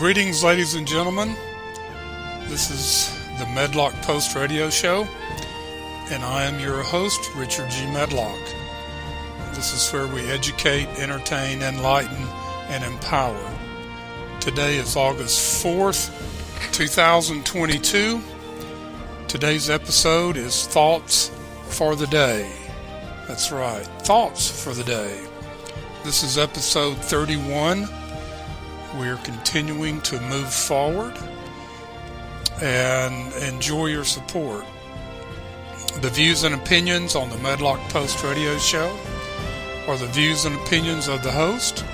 Greetings, ladies and gentlemen. This is the Medlock Post radio show, and I am your host, Richard G. Medlock. This is where we educate, entertain, enlighten, and empower. Today is August 4th, 2022. Today's episode is Thoughts for the Day. That's right, Thoughts for the Day. This is episode 31. We're continuing to move forward and enjoy your support. The views and opinions on the Medlock Post radio show are the views and opinions of the host.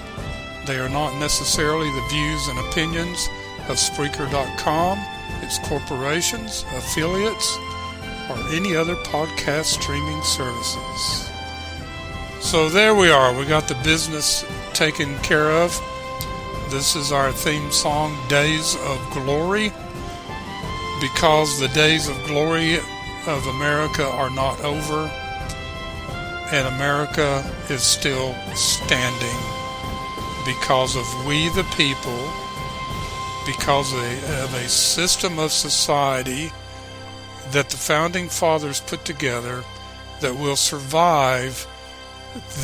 They are not necessarily the views and opinions of Spreaker.com, its corporations, affiliates, or any other podcast streaming services. So there we are. We got the business taken care of. This is our theme song, Days of Glory, because the days of glory of America are not over, and America is still standing because of we the people, because of a system of society that the Founding Fathers put together that will survive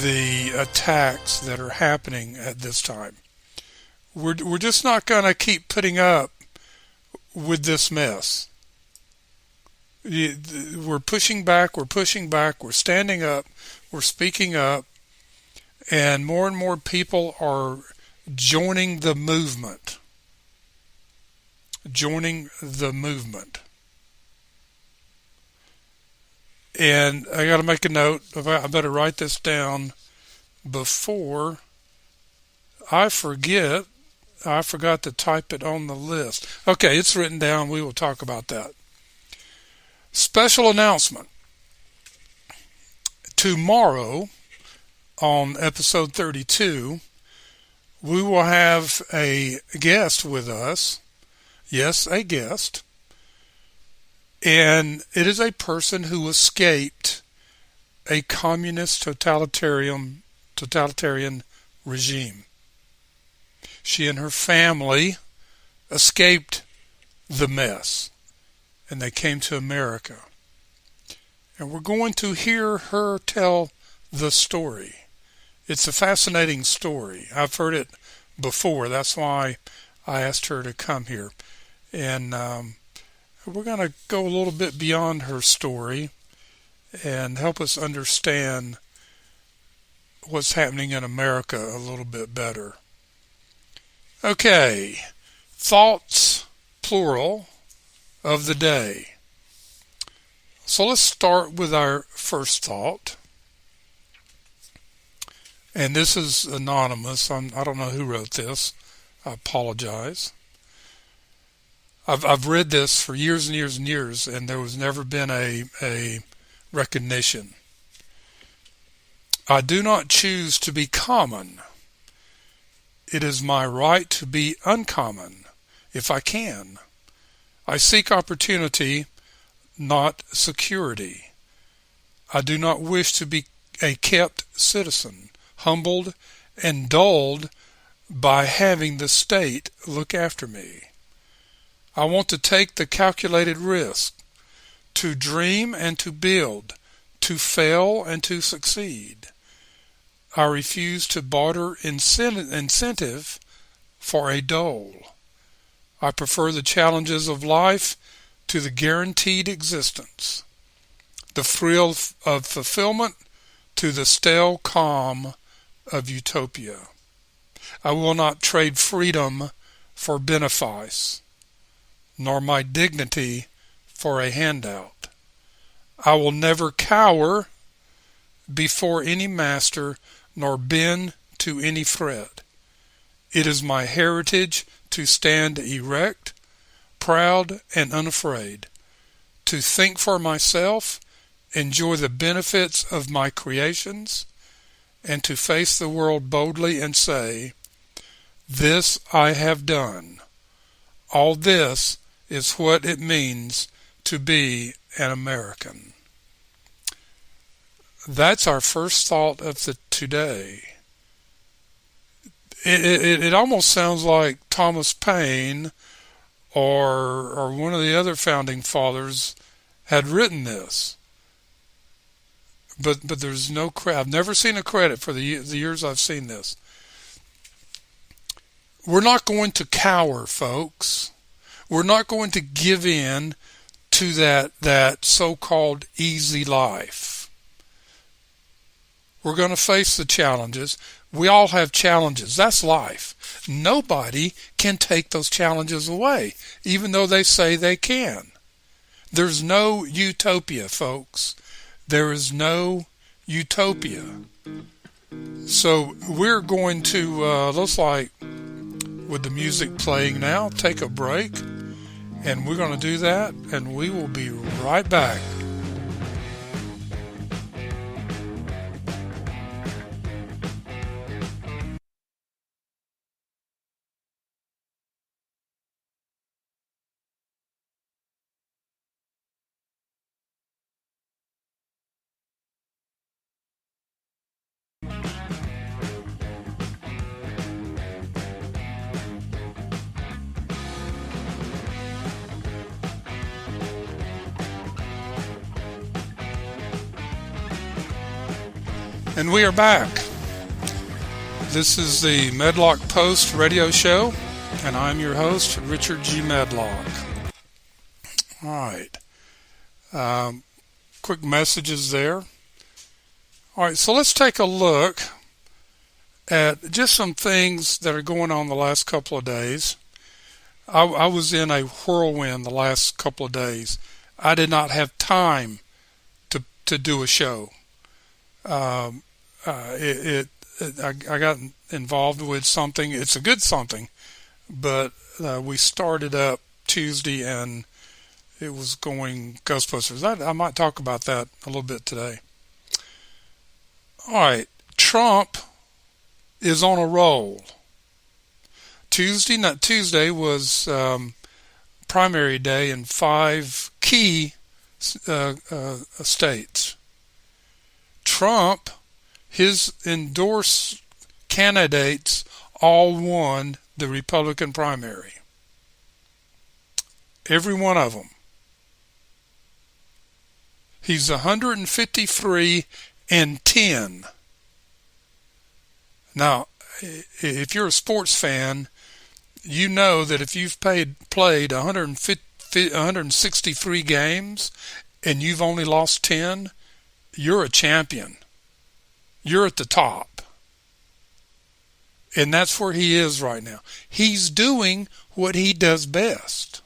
the attacks that are happening at this time. We're just not going to keep putting up with this mess. We're pushing back, we're standing up, we're speaking up, and more people are joining the movement. And I got to make a note. I better write this down before I forget. I forgot to type it on the list. Okay, it's written down. We will talk about that. Special announcement. Tomorrow, on episode 32, we will have a guest with us. Yes, a guest. And it is a person who escaped a communist totalitarian regime. She and her family escaped the mess, and they came to America. And we're going to hear her tell the story. It's a fascinating story. I've heard it before. That's why I asked her to come here. And we're going to go a little bit beyond her story and help us understand what's happening in America a little bit better. Okay, thoughts, plural, of the day. So let's start with our first thought. And this is anonymous. I don't know who wrote this. I apologize. I've read this for years and years and years, and there was never been a recognition. I do not choose to be common. It is my right to be uncommon, if I can. I seek opportunity, not security. I do not wish to be a kept citizen, humbled and dulled by having the state look after me. I want to take the calculated risk, to dream and to build, to fail and to succeed. I refuse to barter incentive for a dole. I prefer the challenges of life to the guaranteed existence, the thrill of fulfillment to the stale calm of utopia. I will not trade freedom for benefice, nor my dignity for a handout. I will never cower before any master, nor bend to any threat. It is my heritage to stand erect, proud and unafraid, to think for myself, enjoy the benefits of my creations, and to face the world boldly and say, "This I have done. All this is what it means to be an American." That's our first thought of the today. it almost sounds like Thomas Paine or one of the other founding fathers had written this. But there's no credit. I've never seen a credit for the years I've seen this. We're not going to cower, folks. We're not going to give in to that so-called easy life. We're going to face the challenges. We all have challenges. That's life. Nobody can take those challenges away, even though they say they can. There's no utopia, folks. There is no utopia. So we're going to, looks like, with the music playing now, take a break. And we're going to do that, and we will be right back. And we are back. This is the Medlock Post radio show, and I'm your host, Richard G. Medlock. All right. Quick messages there. All right, so let's take a look at just some things that are going on the last couple of days. I was in a whirlwind the last couple of days. I did not have time to do a show. I got involved with something. It's a good something, but we started up Tuesday and it was going Ghostbusters. I might talk about that a little bit today. All right, Trump is on a roll. Tuesday was primary day in 5 key states. Trump, his endorsed candidates all won the Republican primary. Every one of them. He's 153-10. Now, if you're a sports fan, you know that if you've played 163 games and you've only lost 10, you're a champion. You're at the top. And that's where he is right now. He's doing what he does best.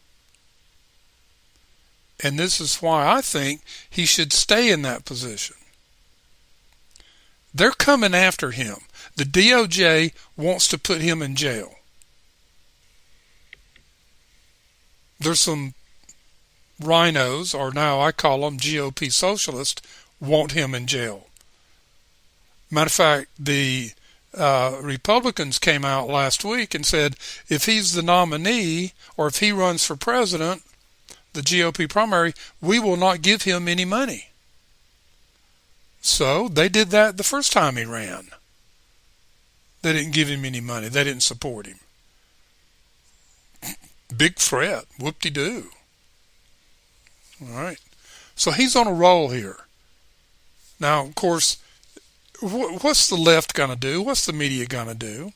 And this is why I think he should stay in that position. They're coming after him. The DOJ wants to put him in jail. There's some rhinos, or now I call them GOP socialists, want him in jail. Matter of fact, the Republicans came out last week and said if he's the nominee or if he runs for president, the GOP primary, we will not give him any money. So they did that the first time he ran. They didn't give him any money. They didn't support him. Big threat. Whoop-de-doo. All right. So he's on a roll here. Now, of course, what's the left going to do? What's the media going to do?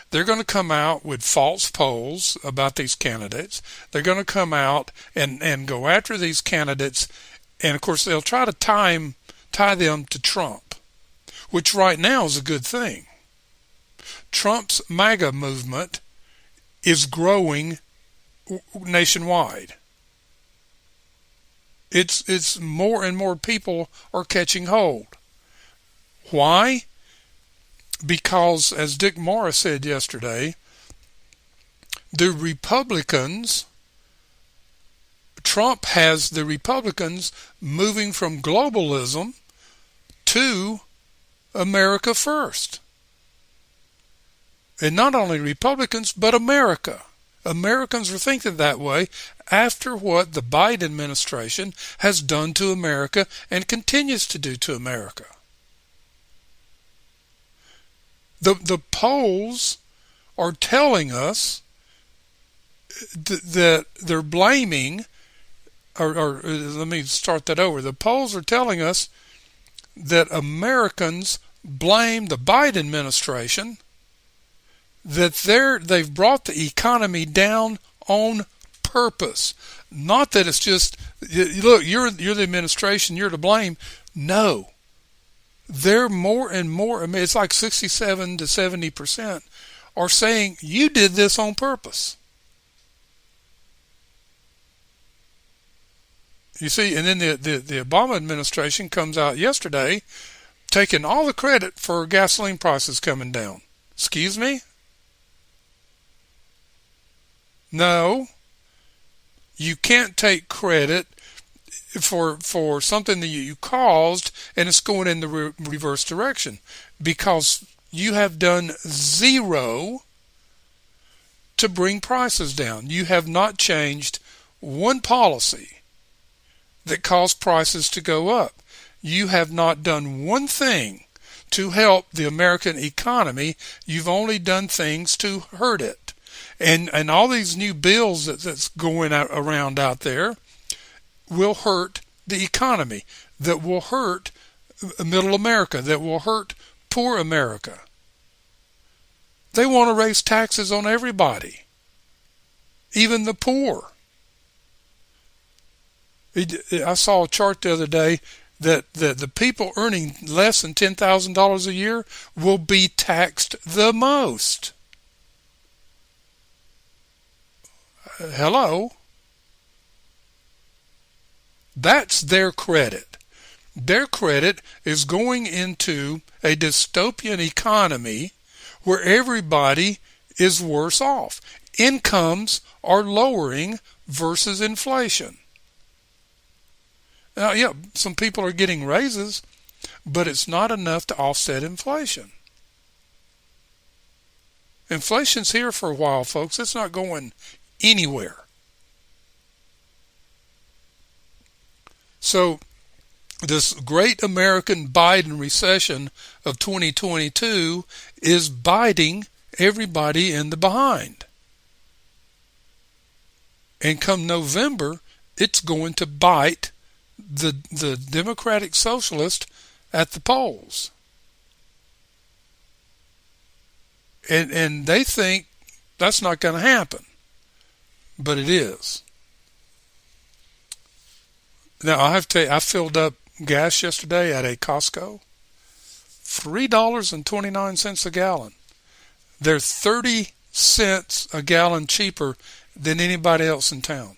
They're going to come out with false polls about these candidates. They're going to come out and go after these candidates. And, of course, they'll try to tie them to Trump, which right now is a good thing. Trump's MAGA movement is growing nationwide. It's more and more people are catching hold. Why? Because, as Dick Morris said yesterday, the Republicans, Trump has the Republicans moving from globalism to America first. And not only Republicans, but America. Americans are thinking that way after what the Biden administration has done to America and continues to do to America. The polls are telling us that they're blaming, or let me start that over. The polls are telling us that Americans blame the Biden administration, that they've brought the economy down on purpose. Not that it's just, look, you're the administration, you're to blame. No. They're more and more, I mean, it's like 67 to 70% are saying you did this on purpose. You see, and then the Obama administration comes out yesterday taking all the credit for gasoline prices coming down. Excuse me? No. You can't take credit for something that you caused and it's going in the reverse direction, because you have done zero to bring prices down. You have not changed one policy that caused prices to go up. You have not done one thing to help the American economy. You've only done things to hurt it. And all these new bills that's going around out there will hurt the economy, that will hurt middle America, that will hurt poor America. They want to raise taxes on everybody, even the poor. I saw a chart the other day that the people earning less than $10,000 a year will be taxed the most. Hello? That's their credit. Their credit is going into a dystopian economy where everybody is worse off. Incomes are lowering versus inflation. Now, yeah, some people are getting raises, but it's not enough to offset inflation. Inflation's here for a while, folks. It's not going anywhere. So this great American Biden recession of 2022 is biting everybody in the behind. And come November, it's going to bite the Democratic Socialist at the polls. And they think that's not going to happen. But it is. Now, I have to tell you, I filled up gas yesterday at a Costco. $3.29 a gallon. They're 30 cents a gallon cheaper than anybody else in town.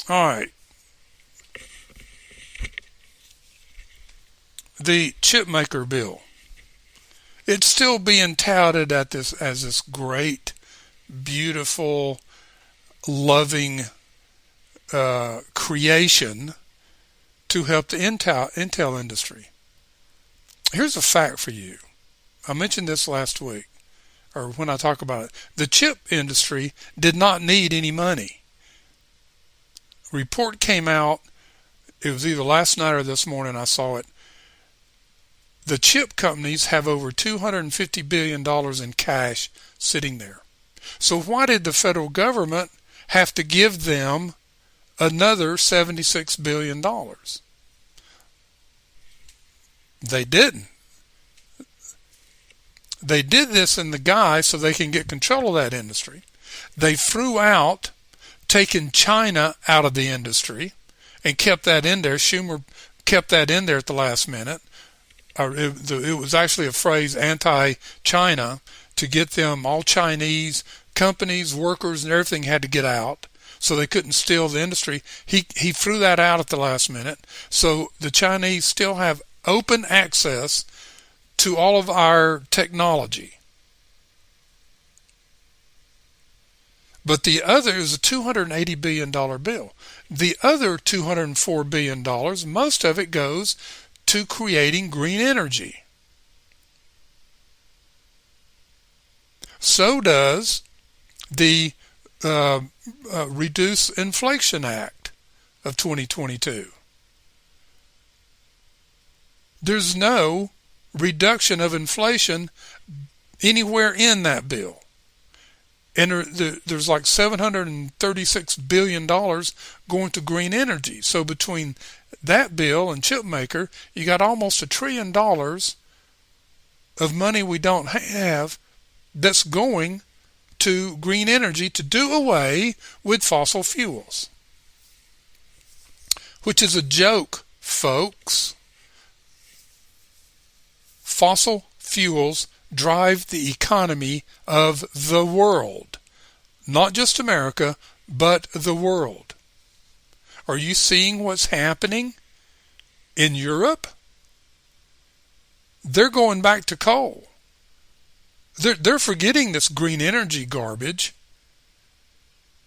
All right. The chip maker bill. It's still being touted as this great, beautiful, loving creation to help the Intel industry. Here's a fact for you. I mentioned this last week, or when I talk about it. The chip industry did not need any money. A report came out, it was either last night or this morning I saw it. The chip companies have over $250 billion in cash sitting there. So why did the federal government have to give them another $76 billion? They didn't. They did this in the guise so they can get control of that industry. They threw out taking China out of the industry and kept that in there. Schumer kept that in there at the last minute. It was actually a phrase, anti-China, to get them, all Chinese companies, workers, and everything had to get out so they couldn't steal the industry. He threw that out at the last minute. So the Chinese still have open access to all of our technology. But the other is a $280 billion bill. The other $204 billion, most of it goes to creating green energy. So does the Reduce Inflation Act of 2022. There's no reduction of inflation anywhere in that bill. And there's like $736 billion going to green energy. So between that bill and chipmaker, you got almost $1 trillion of money we don't have that's going to green energy to do away with fossil fuels. Which is a joke, folks. Fossil fuels drive the economy of the world. Not just America, but the world. Are you seeing what's happening in Europe? They're going back to coal. They're forgetting this green energy garbage,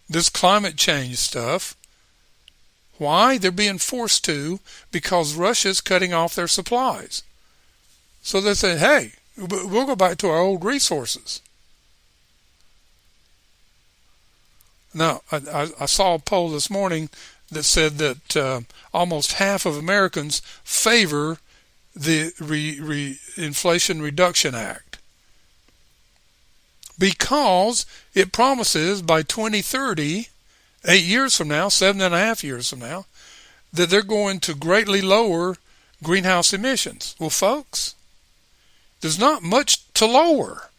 this climate change stuff. Why? They're being forced to because Russia's cutting off their supplies. So they say, hey, we'll go back to our old resources. Now, I saw a poll this morning that said that almost half of Americans favor the Inflation Reduction Act because it promises by 2030, 8 years from now, 7.5 years from now, that they're going to greatly lower greenhouse emissions. Well, folks, there's not much to lower.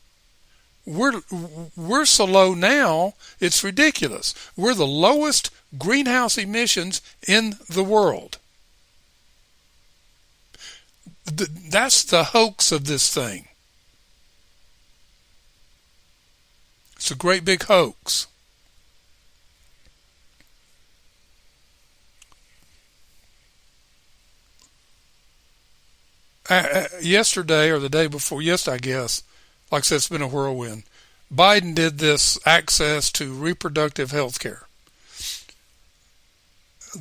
We're so low now, it's ridiculous. We're the lowest greenhouse emissions in the world. That's the hoax of this thing. It's a great big hoax. Yesterday or the day before, I guess, like I said, it's been a whirlwind. Biden did this access to reproductive health care.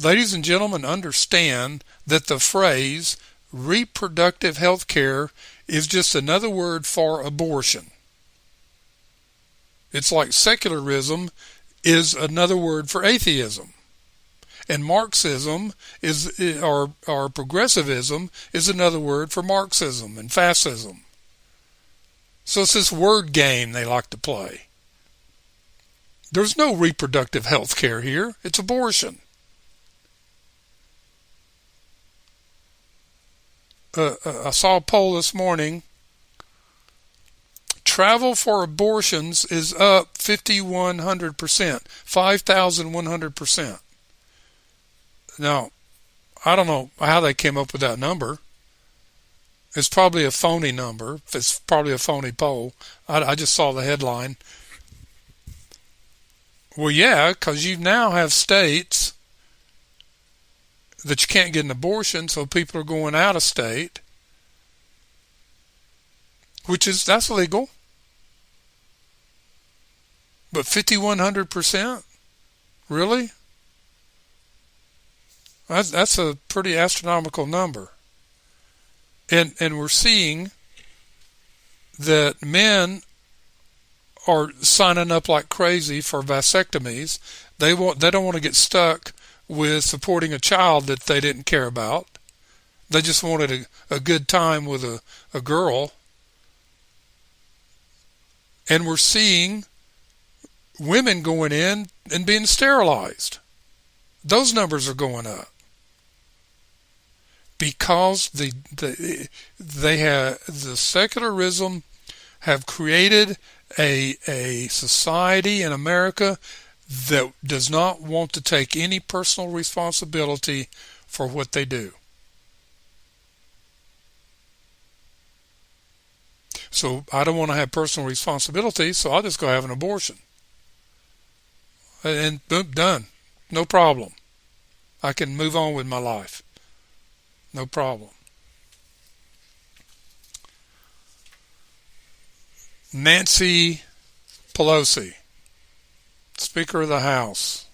Ladies and gentlemen, understand that the phrase reproductive health care is just another word for abortion. It's like secularism is another word for atheism. And Marxism or progressivism is another word for Marxism and fascism. So it's this word game they like to play. There's no reproductive health care here. It's abortion. I saw a poll this morning. Travel for abortions is up 5,100%, 5,100%. Now, I don't know how they came up with that number. It's probably a phony number. It's probably a phony poll. I just saw the headline. Well, yeah, because you now have states that you can't get an abortion, so people are going out of state, that's legal. But 5,100%? Really? That's a pretty astronomical number. And we're seeing that men are signing up like crazy for vasectomies. They don't want to get stuck with supporting a child that they didn't care about. They just wanted a good time with a girl. And we're seeing women going in and being sterilized. Those numbers are going up. Because the secularism have created a society in America that does not want to take any personal responsibility for what they do. So I don't want to have personal responsibility, so I'll just go have an abortion. And boom, done. No problem. I can move on with my life. No problem. Nancy Pelosi, Speaker of the House.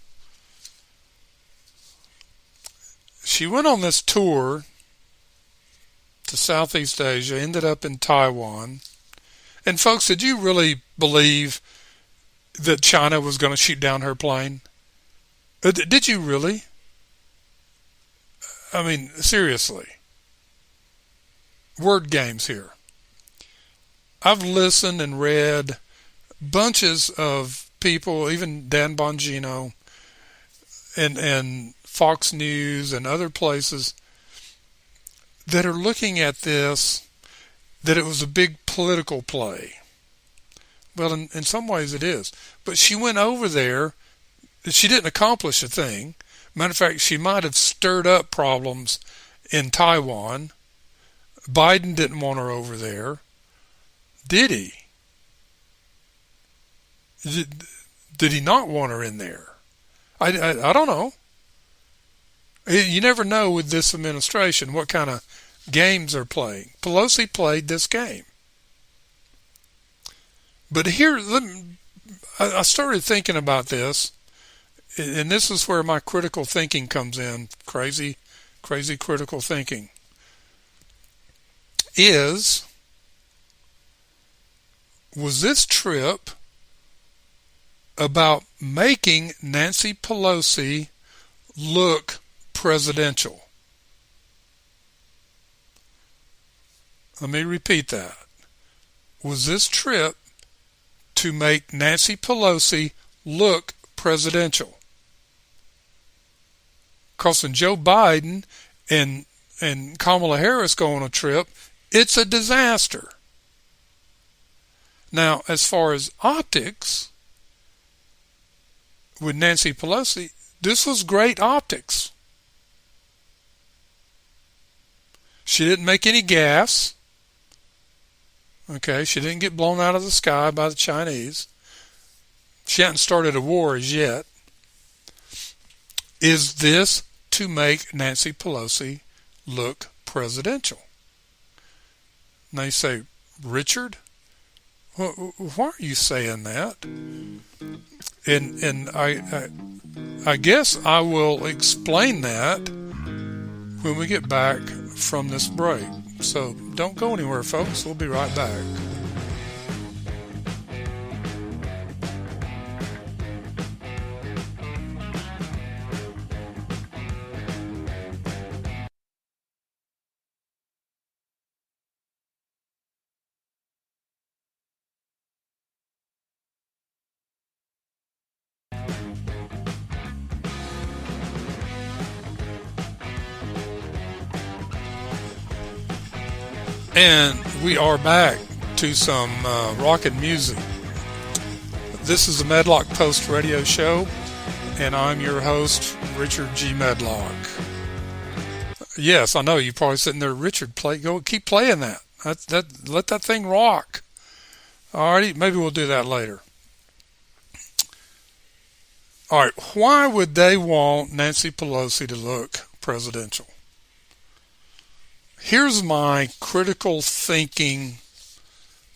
She went on this tour to Southeast Asia, ended up in Taiwan. And folks, did you really believe that China was going to shoot down her plane? Did you really? I mean, seriously. word games here. I've listened and read bunches of people, even Dan Bongino and Fox News and other places that are looking at this, that it was a big political play. Well, in some ways it is. But she went over there. She didn't accomplish a thing. Matter of fact, she might have stirred up problems in Taiwan. Biden didn't want her over there. Did he? Did he not want her in there? I don't know. You never know with this administration what kind of games they're playing. Pelosi played this game. But here, I started thinking about this, and this is where my critical thinking comes in. Crazy critical thinking. Was this trip about making Nancy Pelosi look presidential? Let me repeat that. Was this trip to make Nancy Pelosi look presidential? Because when Joe Biden and Kamala Harris go on a trip, it's a disaster. Now, as far as optics, with Nancy Pelosi, this was great optics. She didn't make any gaffes. Okay, she didn't get blown out of the sky by the Chinese. She hadn't started a war as yet. Is this to make Nancy Pelosi look presidential? Now you say, Richard, why are you saying that? And I guess I will explain that when we get back from this break. So don't go anywhere, folks. We'll be right back. And we are back to some rockin' music. This is the Medlock Post radio show, and I'm your host, Richard G. Medlock. Yes, I know you're probably sitting there, Richard, keep playing that. Let that thing rock. Alrighty, maybe we'll do that later. Alright, why would they want Nancy Pelosi to look presidential? Here's my critical thinking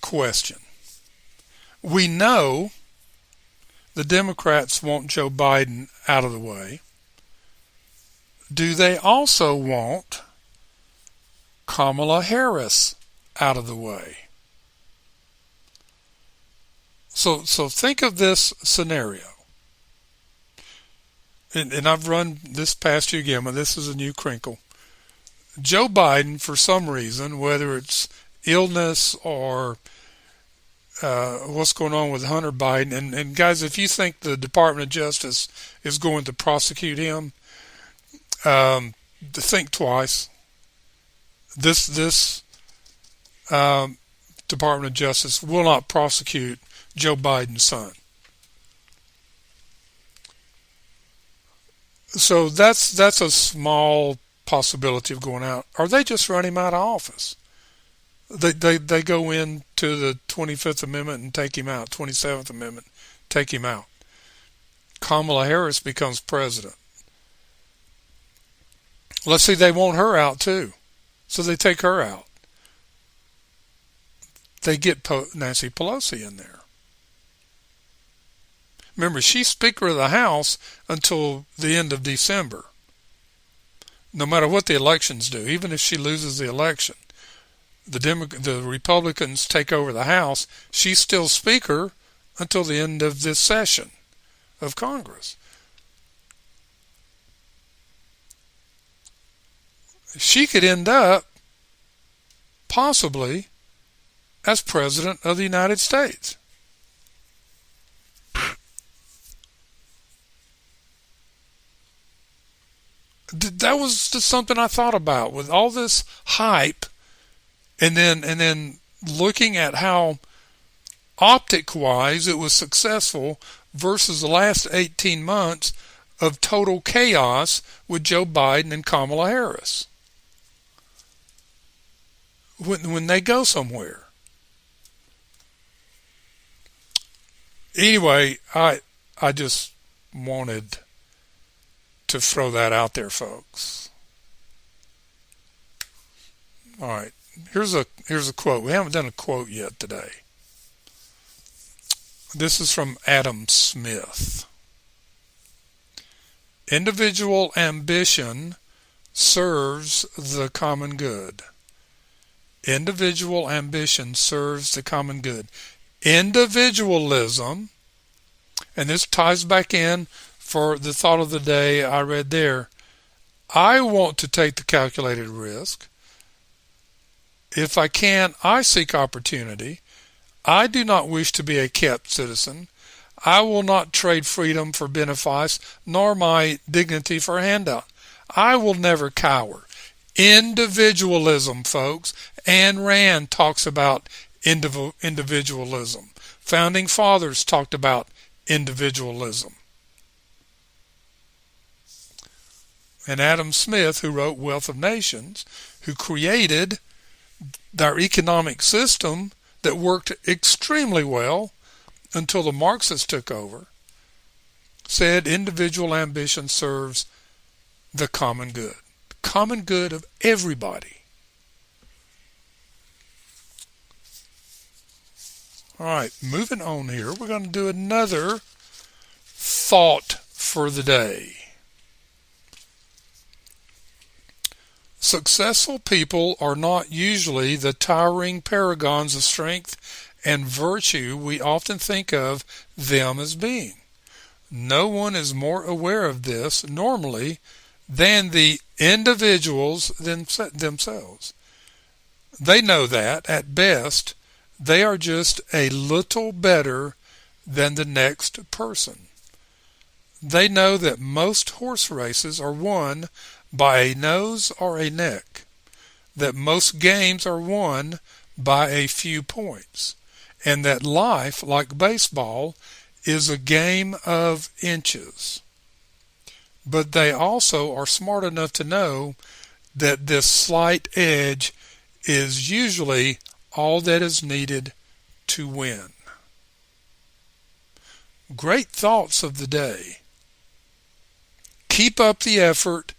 question. We know the Democrats want Joe Biden out of the way. Do they also want Kamala Harris out of the way? So think of this scenario. And I've run this past you again, but this is a new crinkle. Joe Biden, for some reason, whether it's illness or what's going on with Hunter Biden, and guys, if you think the Department of Justice is going to prosecute him, think twice. This Department of Justice will not prosecute Joe Biden's son. So that's a small possibility of going out. Or they just run him out of office. They go into the 25th Amendment and take him out. 27th Amendment, take him out. Kamala Harris becomes president. Let's see, they want her out too. So they take her out. They get Nancy Pelosi in there. Remember, she's Speaker of the House until the end of December. No matter what the elections do, even if she loses the election, the Republicans take over the House, she's still Speaker until the end of this session of Congress. She could end up possibly as President of the United States. That was just something I thought about with all this hype, and then looking at how optic-wise it was successful versus the last 18 months of total chaos with Joe Biden and Kamala Harris when they go somewhere. Anyway, I just wanted to throw that out there, folks. All right, here's a quote. We haven't done a quote yet today. This is from Adam Smith. Individual ambition serves the common good. Individual ambition serves the common good. Individualism, and this ties back in for the thought of the day I read there. I want to take the calculated risk. If I can, I seek opportunity. I do not wish to be a kept citizen. I will not trade freedom for benefice, nor my dignity for a handout. I will never cower. Individualism, folks. Ayn Rand talks about individualism. Founding fathers talked about individualism. And Adam Smith, who wrote Wealth of Nations, who created our economic system that worked extremely well until the Marxists took over, said individual ambition serves the common good. The common good of everybody. All right, moving on here. We're going to do another thought for the day. Successful people are not usually the towering paragons of strength and virtue we often think of them as being. No one is more aware of this normally than the individuals themselves. They know that, at best, they are just a little better than the next person. They know that most horse races are won by a nose or a neck, that most games are won by a few points, and that life, like baseball, is a game of inches. But they also are smart enough to know that this slight edge is usually all that is needed to win. Great thoughts of the day. Keep up the effort.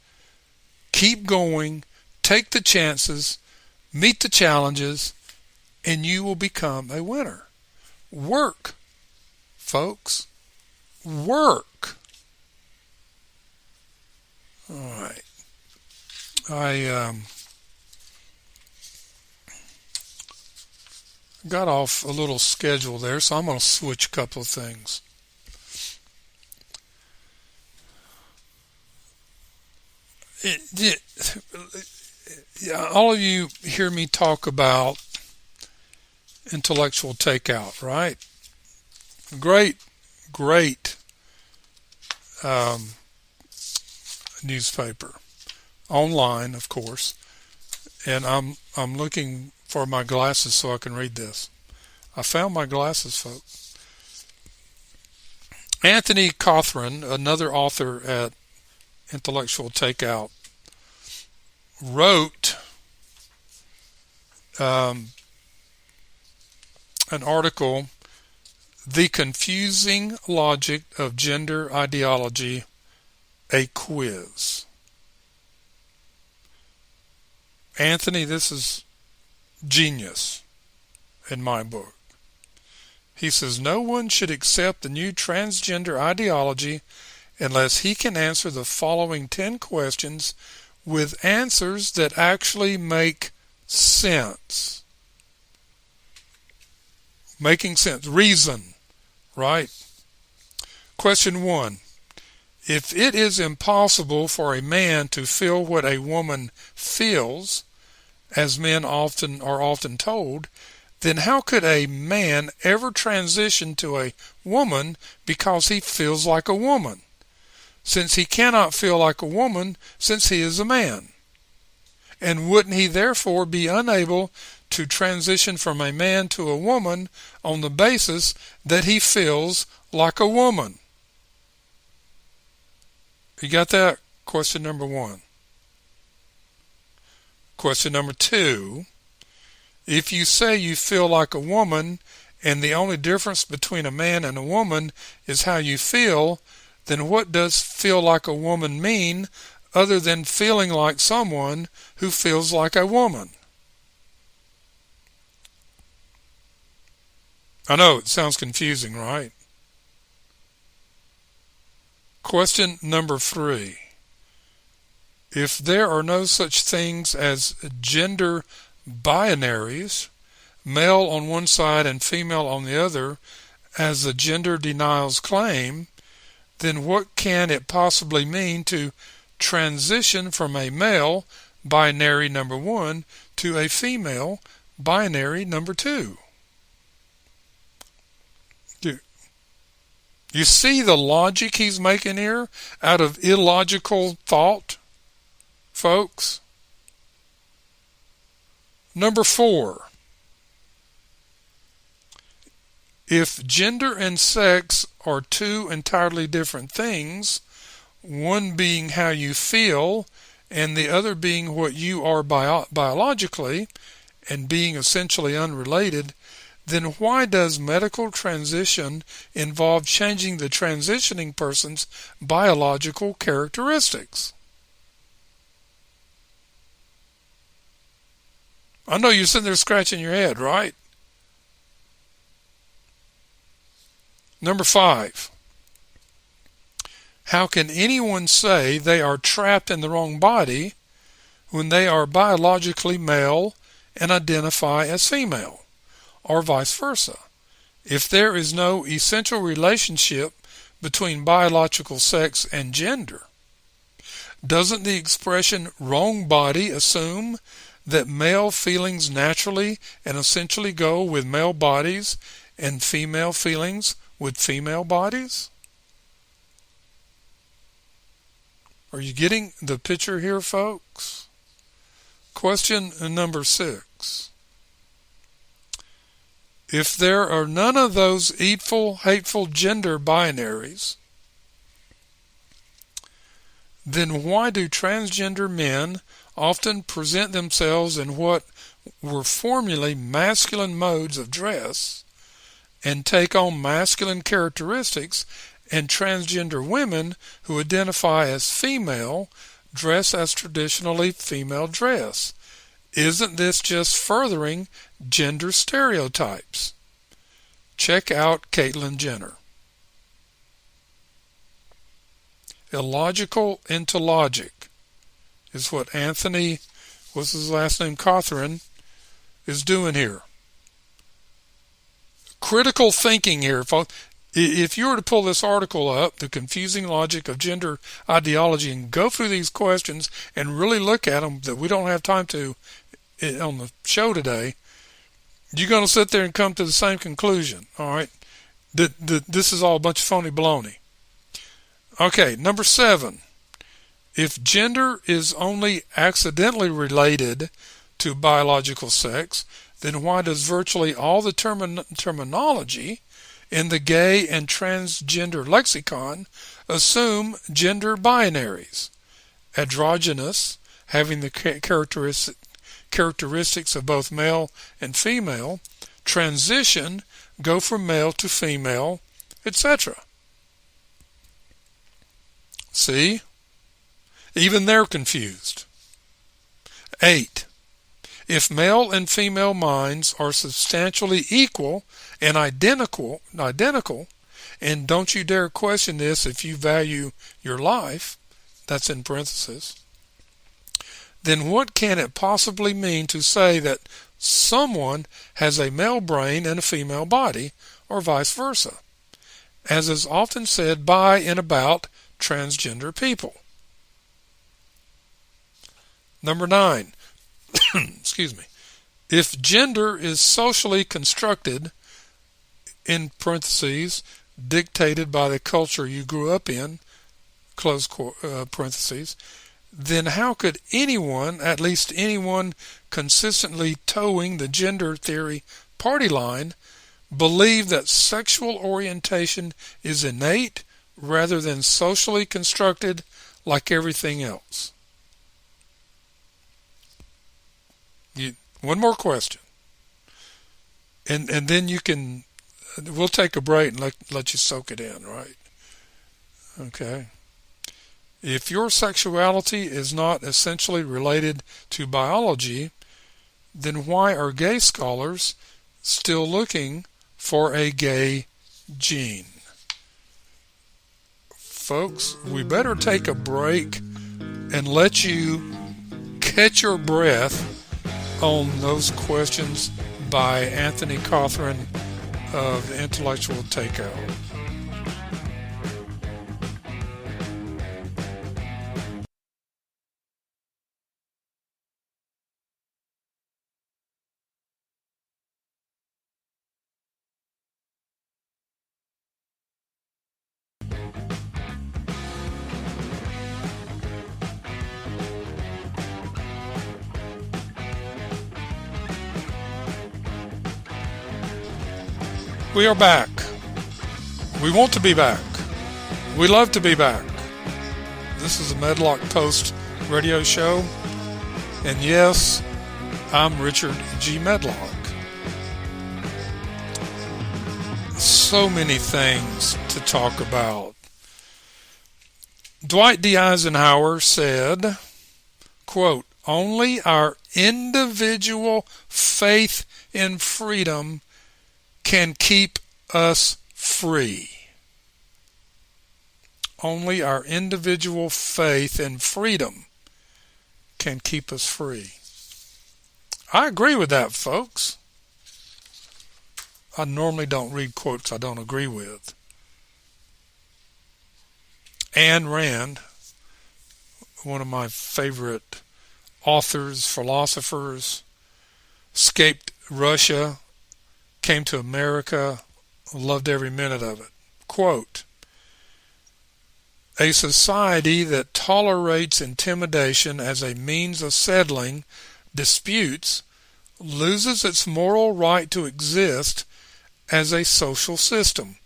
Keep going, take the chances, meet the challenges, and you will become a winner. Work, folks. Work. All right. I got off a little schedule there, so I'm going to switch a couple of things. All of you hear me talk about intellectual takeout, right? Great newspaper, online, of course. And I'm looking for my glasses so I can read this. I found my glasses, folks. Anthony Cothran, another author at Intellectual Takeout, wrote an article, The Confusing Logic of Gender Ideology, a Quiz. Anthony, this is genius in my book. He says, no one should accept the new transgender ideology unless he can answer the following 10 questions with answers that actually make sense. Making sense. Reason, right? Question 1. If it is impossible for a man to feel what a woman feels, as men often told, then how could a man ever transition to a woman because he feels like a woman, since he cannot feel like a woman since he is a man? And wouldn't he therefore be unable to transition from a man to a woman on the basis that he feels like a woman? You got that? Question number 1. Question number 2. If you say you feel like a woman and the only difference between a man and a woman is how you feel, then what does feel like a woman mean other than feeling like someone who feels like a woman? I know it sounds confusing, right? Question number 3. If there are no such things as gender binaries, male on one side and female on the other, as the gender denials claim, then what can it possibly mean to transition from a male binary number 1 to a female binary number 2? You see the logic he's making here out of illogical thought, folks? Number 4. If gender and sex are two entirely different things, one being how you feel and the other being what you are biologically, and being essentially unrelated, then why does medical transition involve changing the transitioning person's biological characteristics? I know you're sitting there scratching your head, right? Number 5. How can anyone say they are trapped in the wrong body when they are biologically male and identify as female, or vice versa, if there is no essential relationship between biological sex and gender? Doesn't the expression wrong body assume that male feelings naturally and essentially go with male bodies and female feelings with female bodies? Are you getting the picture here, folks? Question number 6. If there are none of those hateful gender binaries, then why do transgender men often present themselves in what were formerly masculine modes of dress and take on masculine characteristics, and transgender women who identify as female dress as traditionally female dress? Isn't this just furthering gender stereotypes? Check out Caitlyn Jenner. Illogical into logic is what Anthony, what's his last name, Cawthron, is doing here. Critical thinking here, folks. If you were to pull this article up, The Confusing Logic of Gender Ideology, and go through these questions and really look at them, that we don't have time to on the show today, you're going to sit there and come to the same conclusion, all right? This is all a bunch of phony baloney. Okay, number 7. If gender is only accidentally related to biological sex, then why does virtually all the terminology in the gay and transgender lexicon assume gender binaries? Androgynous, having the characteristics of both male and female; transition, go from male to female, etc. See? Even they're confused. 8. If male and female minds are substantially equal and identical, and don't you dare question this if you value your life, that's in parentheses, then what can it possibly mean to say that someone has a male brain and a female body, or vice versa, as is often said by and about transgender people? Number 9. excuse me, if gender is socially constructed, in parentheses, dictated by the culture you grew up in, close parentheses, then how could anyone, at least anyone consistently towing the gender theory party line, believe that sexual orientation is innate rather than socially constructed like everything else? One more question. And then we'll take a break and let you soak it in, right? Okay. If your sexuality is not essentially related to biology, then why are gay scholars still looking for a gay gene? Folks, we better take a break and let you catch your breath on those questions by Anthony Cawthron of the Intellectual Takeout. We are back. We want to be back. We love to be back. This is the Medlock Post radio show. And yes, I'm Richard G. Medlock. So many things to talk about. Dwight D. Eisenhower said, quote, "Only our individual faith in freedom can keep us free." Only our individual faith in freedom can keep us free. I agree with that, folks. I normally don't read quotes I don't agree with. Ayn Rand, one of my favorite authors, philosophers, escaped Russia, came to America, loved every minute of it. Quote, "A society that tolerates intimidation as a means of settling disputes loses its moral right to exist as a social system,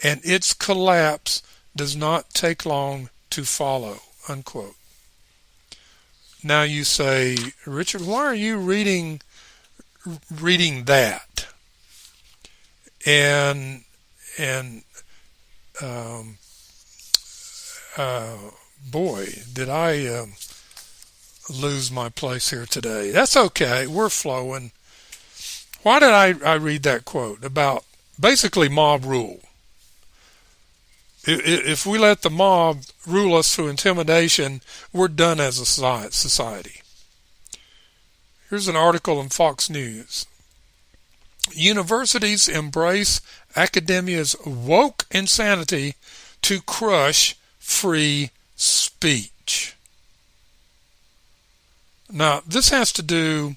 and its collapse does not take long to follow." Unquote. Now you say, Richard, why are you reading that? And boy, did I lose my place here today. That's okay. We're flowing. Why did I read that quote about basically mob rule? If we let the mob rule us through intimidation, we're done as a society. Here's an article in Fox News. Universities embrace academia's woke insanity to crush free speech. Now, this has to do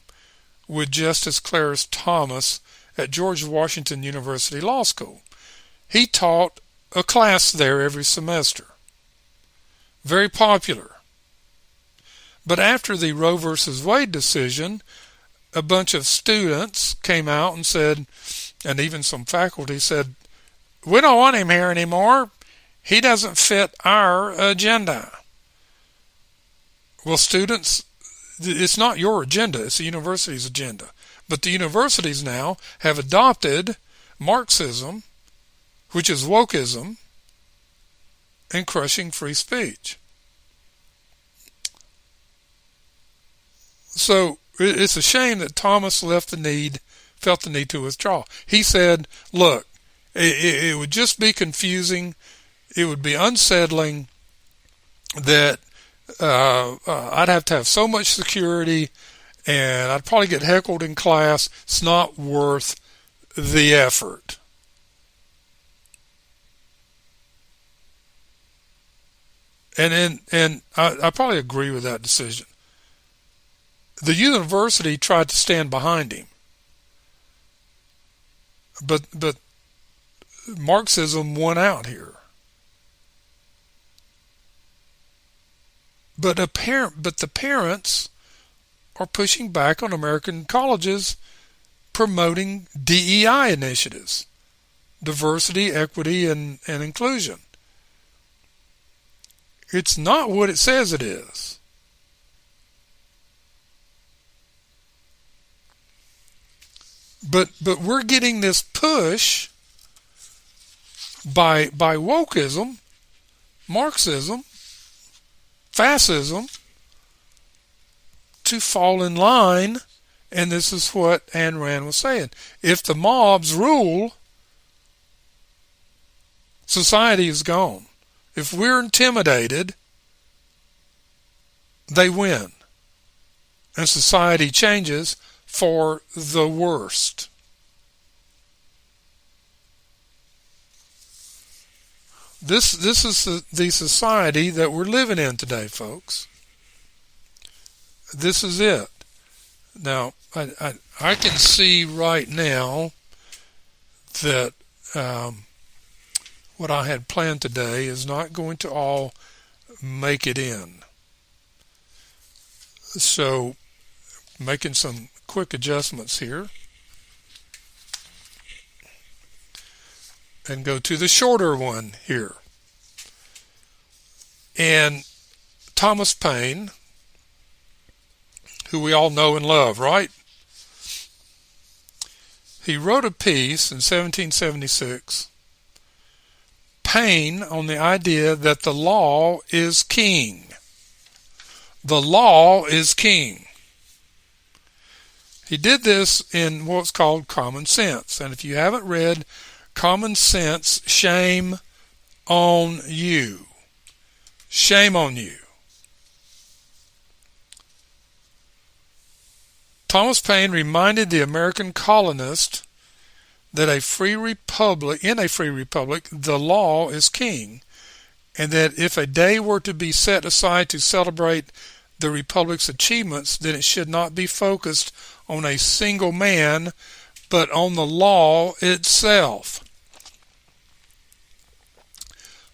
with Justice Clarence Thomas at George Washington University Law School. He taught a class there every semester. Very popular. But after the Roe versus Wade decision, a bunch of students came out and said, and even some faculty said, "We don't want him here anymore. He doesn't fit our agenda." Well, students, it's not your agenda, it's the university's agenda. But the universities now have adopted Marxism, which is wokeism, and crushing free speech. So it's a shame that Thomas felt the need to withdraw. He said, look, it would just be confusing, it would be unsettling that I'd have to have so much security and I'd probably get heckled in class. It's not worth the effort. And I probably agree with that decision. The university tried to stand behind him, but Marxism won out here. But the parents are pushing back on American colleges promoting DEI initiatives, diversity, equity, and inclusion. It's not what it says it is. But we're getting this push by wokeism, Marxism, fascism, to fall in line, and this is what Ayn Rand was saying. If the mobs rule, society is gone. If we're intimidated, they win. And society changes for the worst. This is the society that we're living in today, folks. This is it. Now, I can see right now that what I had planned today is not going to all make it in. So, making some quick adjustments here. And go to the shorter one here. And Thomas Paine, who we all know and love, right? He wrote a piece in 1776, Paine, on the idea that the law is king. The law is king. He did this in what's called Common Sense. And if you haven't read Common Sense, shame on you. Shame on you. Thomas Paine reminded the American colonists that in a free republic, the law is king, and that if a day were to be set aside to celebrate the republic's achievements, then it should not be focused on a single man, but on the law itself.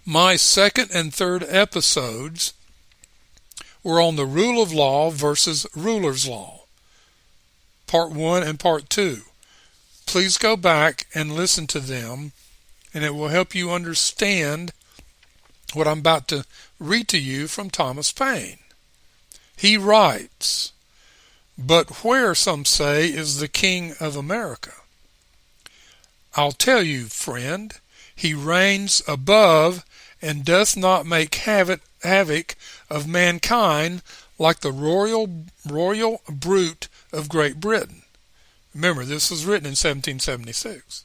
My second and third episodes were on the rule of law versus ruler's law, part 1 and part 2. Please go back and listen to them, and it will help you understand what I'm about to read to you from Thomas Paine. He writes, "But where, some say, is the King of America? I'll tell you, friend, he reigns above and doth not make havoc of mankind like the royal brute of Great Britain." Remember, this was written in 1776.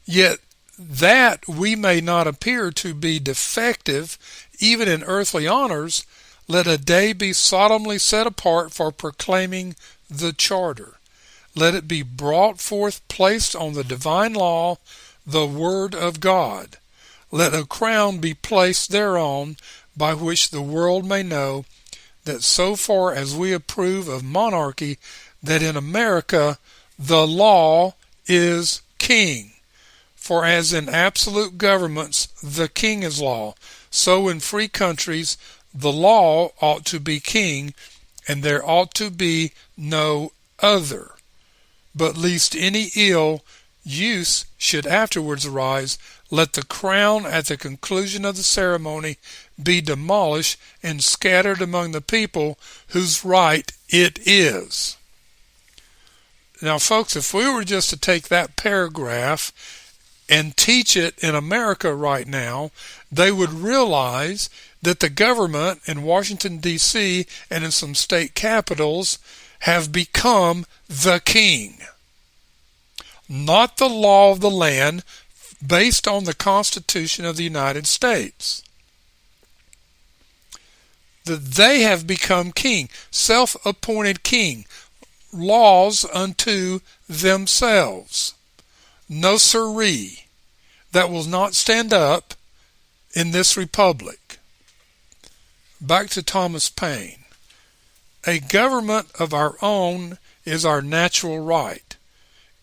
"Yet that we may not appear to be defective even in earthly honors, let a day be solemnly set apart for proclaiming the charter. Let it be brought forth, placed on the divine law, the word of God. Let a crown be placed thereon, by which the world may know that so far as we approve of monarchy, that in America the law is king. For as in absolute governments the king is law, so in free countries the law ought to be king, and there ought to be no other. But lest any ill use should afterwards arise, let the crown at the conclusion of the ceremony be demolished and scattered among the people whose right it is." Now, folks, if we were just to take that paragraph and teach it in America right now, they would realize that the government in Washington, D.C. and in some state capitals have become the king. Not the law of the land based on the Constitution of the United States. That they have become king, self-appointed king, laws unto themselves. No siree, that will not stand up in this republic. Back to Thomas Paine. A government of our own is our natural right,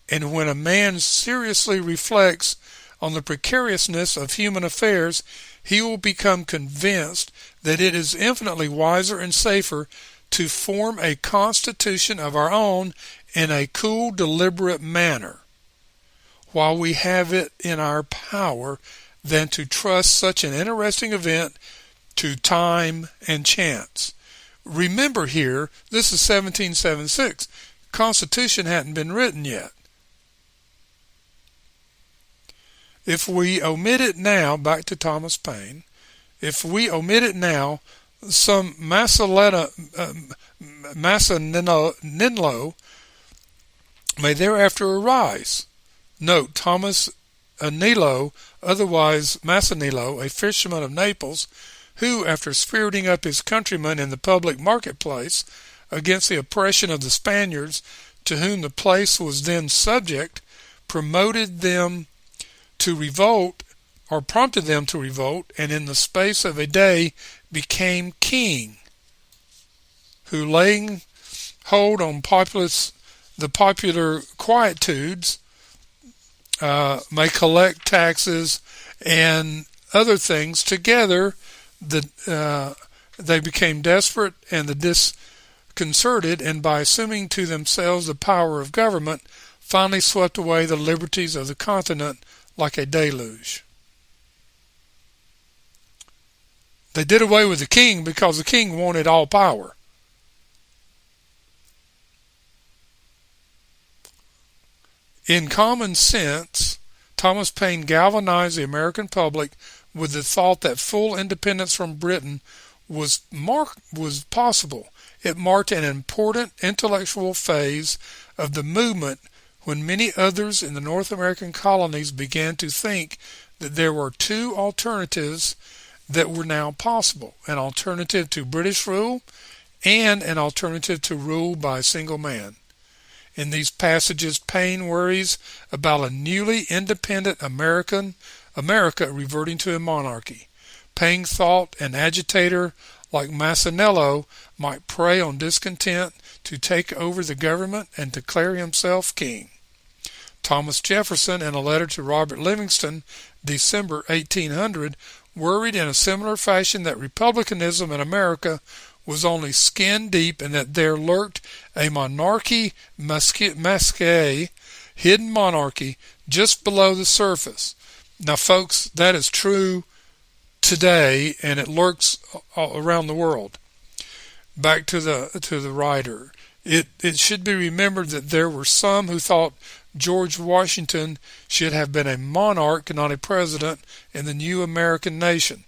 and when a man seriously reflects on the precariousness of human affairs, he will become convinced that it is infinitely wiser and safer to form a constitution of our own in a cool, deliberate manner, while we have it in our power, than to trust such an interesting event to time and chance. Remember here, this is 1776. The Constitution hadn't been written yet. If we omit it now, back to Thomas Paine, if we omit it now, some Massaninlo may thereafter arise. Note, Thomas Anilo, otherwise Massanillo, a fisherman of Naples, who, after spiriting up his countrymen in the public marketplace against the oppression of the Spaniards, to whom the place was then subject, prompted them to revolt, and in the space of a day became king, who, laying hold on the popular quietudes, may collect taxes and other things. Together they became desperate and disconcerted, and by assuming to themselves the power of government, finally swept away the liberties of the continent like a deluge. They did away with the king because the king wanted all power. In common sense, Thomas Paine galvanized the American public with the thought that full independence from Britain was possible. It marked an important intellectual phase of the movement when many others in the North American colonies began to think that there were two alternatives that were now possible: an alternative to British rule and an alternative to rule by a single man. In these passages, Paine worries about a newly independent America reverting to a monarchy. Paine thought an agitator like Massanello might prey on discontent to take over the government and declare himself king. Thomas Jefferson, in a letter to Robert Livingston, December 1800, worried in a similar fashion that republicanism in America was only skin deep and that there lurked a monarchy masqué, hidden monarchy, just below the surface. Now, folks, that is true today, and it lurks all around the world. Back to the writer. It should be remembered that there were some who thought George Washington should have been a monarch, not a president, in the new American nation.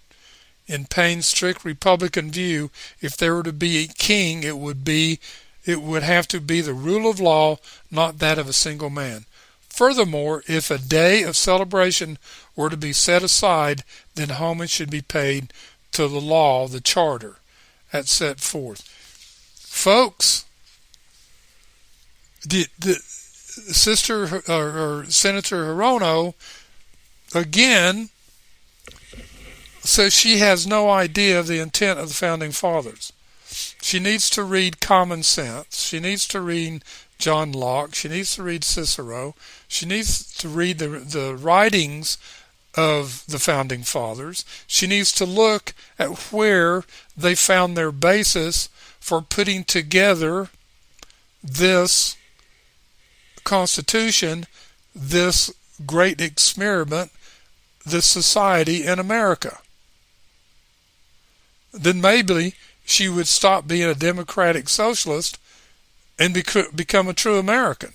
In Paine's strict Republican view, if there were to be a king, it would have to be the rule of law, not that of a single man. Furthermore, if a day of celebration were to be set aside, then homage should be paid to the law, the charter, as set forth. Folks, the Sister or Senator Hirono again says she has no idea of the intent of the Founding Fathers. She needs to read Common Sense. She needs to read John Locke. She needs to read Cicero. She needs to read the writings of the Founding Fathers. She needs to look at where they found their basis for putting together this Constitution, this great experiment, this society in America. Then maybe she would stop being a democratic socialist and become a true American.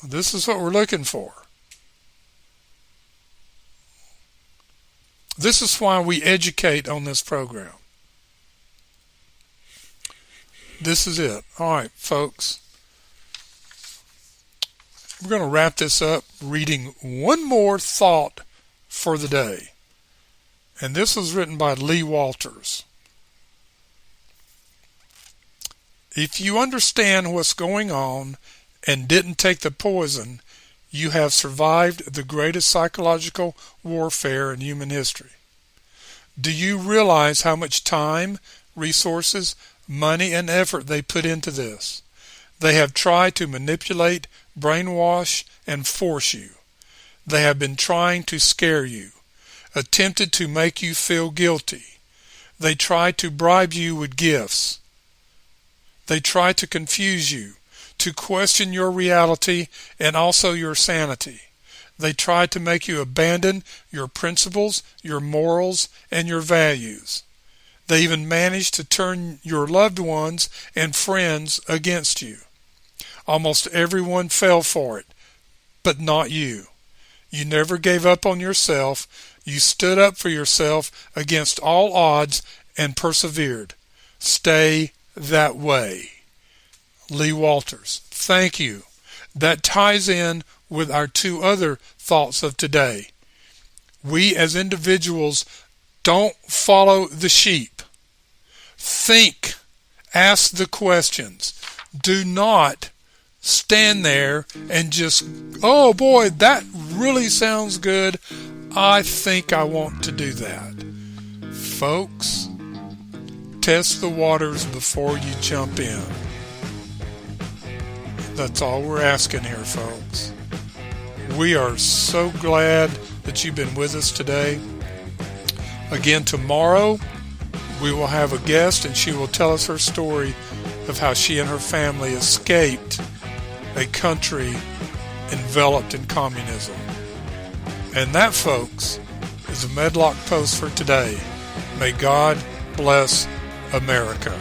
This is what we're looking for. This is why we educate on this program. This is it. All right, folks. We're going to wrap this up reading one more thought for the day. And this was written by Lee Walters. If you understand what's going on and didn't take the poison, you have survived the greatest psychological warfare in human history. Do you realize how much time, resources, money, and effort they put into this? They have tried to manipulate, brainwash, and force you. They have been trying to scare you, attempted to make you feel guilty. They tried to bribe you with gifts. They tried to confuse you, to question your reality and also your sanity. They tried to make you abandon your principles, your morals, and your values. They even managed to turn your loved ones and friends against you. Almost everyone fell for it, but not you. You never gave up on yourself. You stood up for yourself against all odds and persevered. Stay that way. Lee Walters. Thank you. That ties in with our two other thoughts of today. We as individuals don't follow the sheep. Think. Ask the questions. Do not stand there and just, oh boy, that really sounds good. I think I want to do that. Folks, test the waters before you jump in. That's all we're asking here, folks. We are so glad that you've been with us today. Again, tomorrow we will have a guest and she will tell us her story of how she and her family escaped a country enveloped in communism. And that, folks, is the Medlock Post for today. May God bless America.